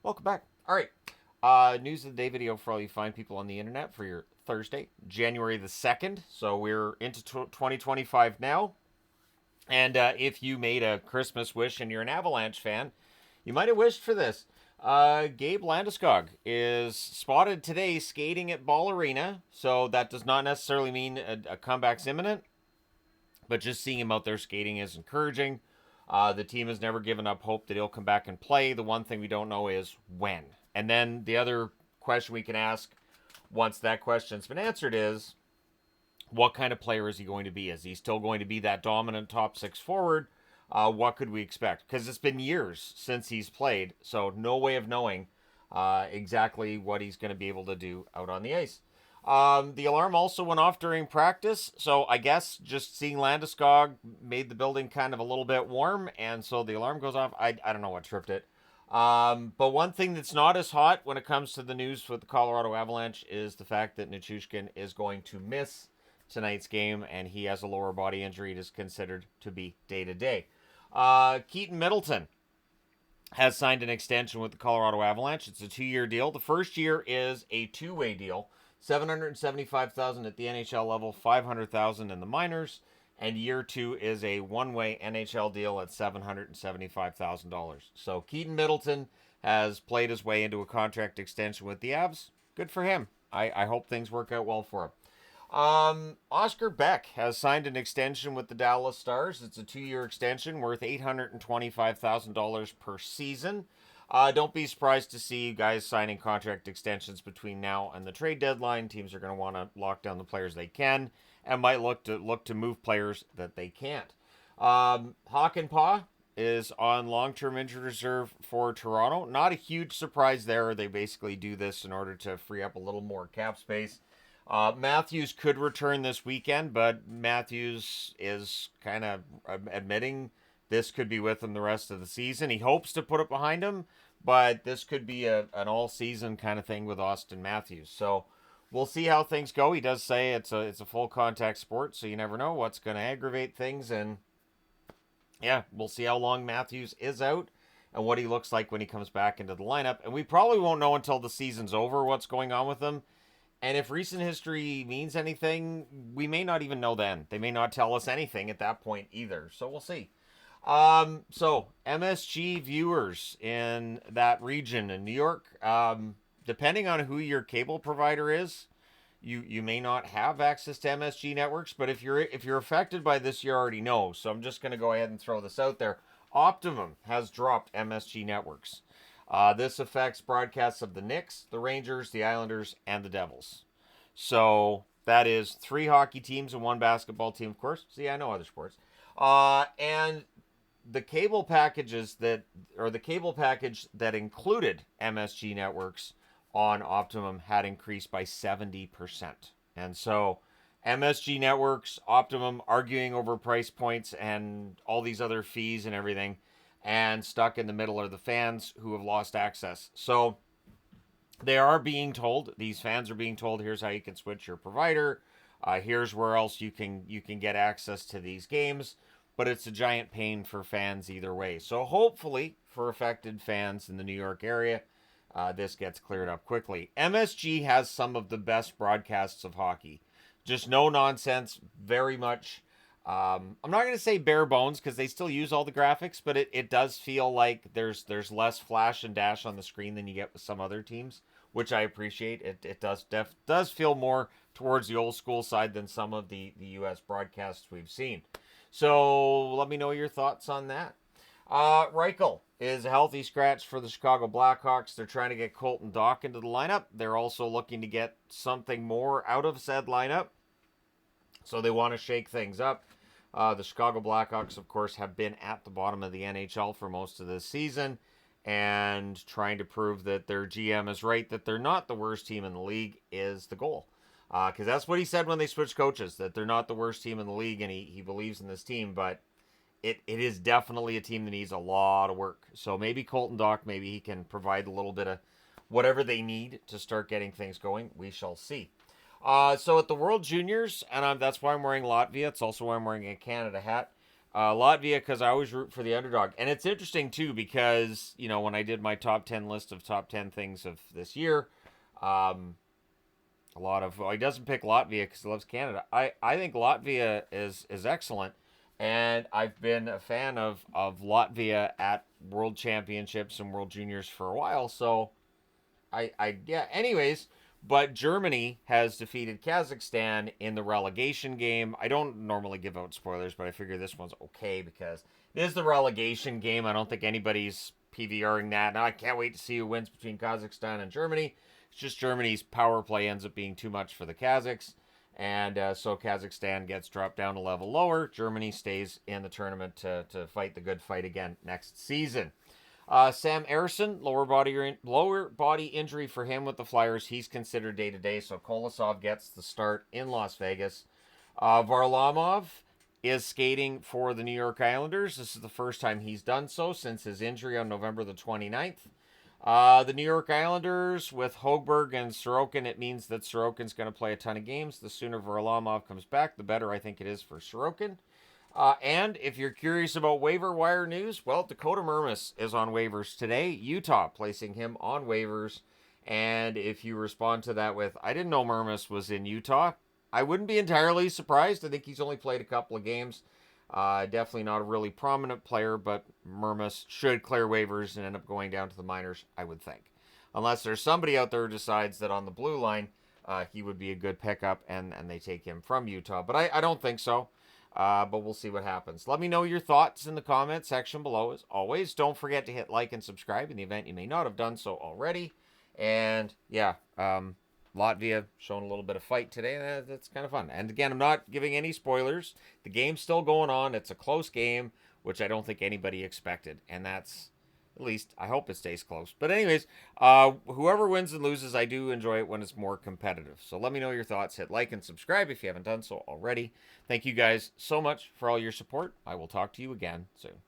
Welcome back. All right. News of the day video for all you fine people on the internet for your Thursday, January the 2nd. So we're into 2025 now. And if you made a Christmas wish and you're an Avalanche fan, you might have wished for this. Gabe Landeskog is spotted today skating at Ball Arena. So that does not necessarily mean a comeback's imminent, but just seeing him out there skating is encouraging. The team has never given up hope that he'll come back and play. The one thing we don't know is when. And then the other question we can ask once that question's been answered is, what kind of player is he going to be? Is he still going to be that dominant top six forward? What could we expect? Because it's been years since he's played, so no way of knowing exactly what he's going to be able to do out on the ice. The alarm also went off during practice, so I guess just seeing Landeskog made the building kind of a little bit warm, and so the alarm goes off. I don't know what tripped it. But one thing that's not as hot when it comes to the news with the Colorado Avalanche is the fact that Nichushkin is going to miss tonight's game, and he has a lower body injury. It is considered to be day-to-day. Keaton Middleton has signed an extension with the Colorado Avalanche. It's a 2-year deal. The first year is a two-way deal. $775,000 at the NHL level, $500,000 in the minors, and year 2 is a one-way NHL deal at $775,000. So Keaton Middleton has played his way into a contract extension with the Avs. Good for him. I hope things work out well for him. Oscar Beck has signed an extension with the Dallas Stars. It's a 2-year extension worth $825,000 per season. Don't be surprised to see guys signing contract extensions between now and the trade deadline. Teams are going to want to lock down the players they can and might look to move players that they can't. Hakanpää is on long-term injured reserve for Toronto. Not a huge surprise there. They basically do this in order to free up a little more cap space. Matthews could return this weekend, but Matthews is kind of admitting this could be with him the rest of the season. He hopes to put it behind him, but this could be an all-season kind of thing with Austin Matthews. So we'll see how things go. He does say it's a full contact sport, so you never know what's going to aggravate things. And yeah, we'll see how long Matthews is out and what he looks like when he comes back into the lineup. And we probably won't know until the season's over what's going on with him. And if recent history means anything, we may not even know then. They may not tell us anything at that point either. So we'll see. So MSG viewers in that region in New York, depending on who your cable provider is, you may not have access to MSG networks. But if you're affected by this, you already know. So I'm just going to go ahead and throw this out there. Optimum has dropped MSG networks. This affects broadcasts of the Knicks, the Rangers, the Islanders, and the Devils. So that is 3 hockey teams and 1 basketball team, of course. See, I know other sports. And the cable packages the cable package that included MSG networks on Optimum had increased by 70%. And so MSG networks, Optimum arguing over price points and all these other fees and everything, and stuck in the middle are the fans who have lost access. So they are being told, these fans are being told, here's how you can switch your provider. Here's where else you can get access to these games. But it's a giant pain for fans either way. So hopefully for affected fans in the New York area, this gets cleared up quickly. MSG has some of the best broadcasts of hockey. Just no nonsense, very much. I'm not going to say bare bones because they still use all the graphics, but it does feel like there's less flash and dash on the screen than you get with some other teams, which I appreciate. It does feel more towards the old school side than some of the U.S. broadcasts we've seen. So let me know your thoughts on that. Reichel is a healthy scratch for the Chicago Blackhawks. They're trying to get Colton Dach into the lineup. They're also looking to get something more out of said lineup. So they want to shake things up. The Chicago Blackhawks, of course, have been at the bottom of the NHL for most of this season and trying to prove that their GM is right, that they're not the worst team in the league is the goal. Because that's what he said when they switched coaches, that they're not the worst team in the league, and he believes in this team, but it is definitely a team that needs a lot of work. So maybe Colton Dach, maybe he can provide a little bit of whatever they need to start getting things going. We shall see. So at the World Juniors, and that's why I'm wearing Latvia. It's also why I'm wearing a Canada hat. Latvia, because I always root for the underdog. And it's interesting, too, because, when I did my top 10 list of top 10 things of this year, um, he doesn't pick Latvia because he loves Canada. I think Latvia is excellent. And I've been a fan of Latvia at World Championships and World Juniors for a while. So, yeah, anyways, but Germany has defeated Kazakhstan in the relegation game. I don't normally give out spoilers, but I figure this one's okay because it is the relegation game. I don't think anybody's PVRing that. Now I can't wait to see who wins between Kazakhstan and Germany. It's just Germany's power play ends up being too much for the Kazakhs. And so Kazakhstan gets dropped down a level lower. Germany stays in the tournament to fight the good fight again next season. Sam Ersson, lower body injury for him with the Flyers. He's considered day to day, so Kolosov gets the start in Las Vegas. Varlamov is skating for the New York Islanders. This is the first time he's done so since his injury on November the 29th. The New York Islanders with Hogberg and Sorokin, it means that Sorokin's going to play a ton of games. The sooner Varlamov comes back, the better I think it is for Sorokin. And if you're curious about waiver wire news, well, Dakota Mermis is on waivers today. Utah placing him on waivers. And if you respond to that with, I didn't know Mermis was in Utah, I wouldn't be entirely surprised. I think he's only played a couple of games. Definitely not a really prominent player, but Mermis should clear waivers and end up going down to the minors, I would think. Unless there's somebody out there who decides that on the blue line, he would be a good pickup and they take him from Utah. But I don't think so. But we'll see what happens. Let me know your thoughts in the comment section below. As always, don't forget to hit like and subscribe in the event you may not have done so already. And yeah, Latvia showing a little bit of fight today. That's kind of fun. And again, I'm not giving any spoilers. The game's still going on. It's a close game, which I don't think anybody expected. And that's, at least, I hope it stays close. But anyways, whoever wins and loses, I do enjoy it when it's more competitive. So let me know your thoughts. Hit like and subscribe if you haven't done so already. Thank you guys so much for all your support. I will talk to you again soon.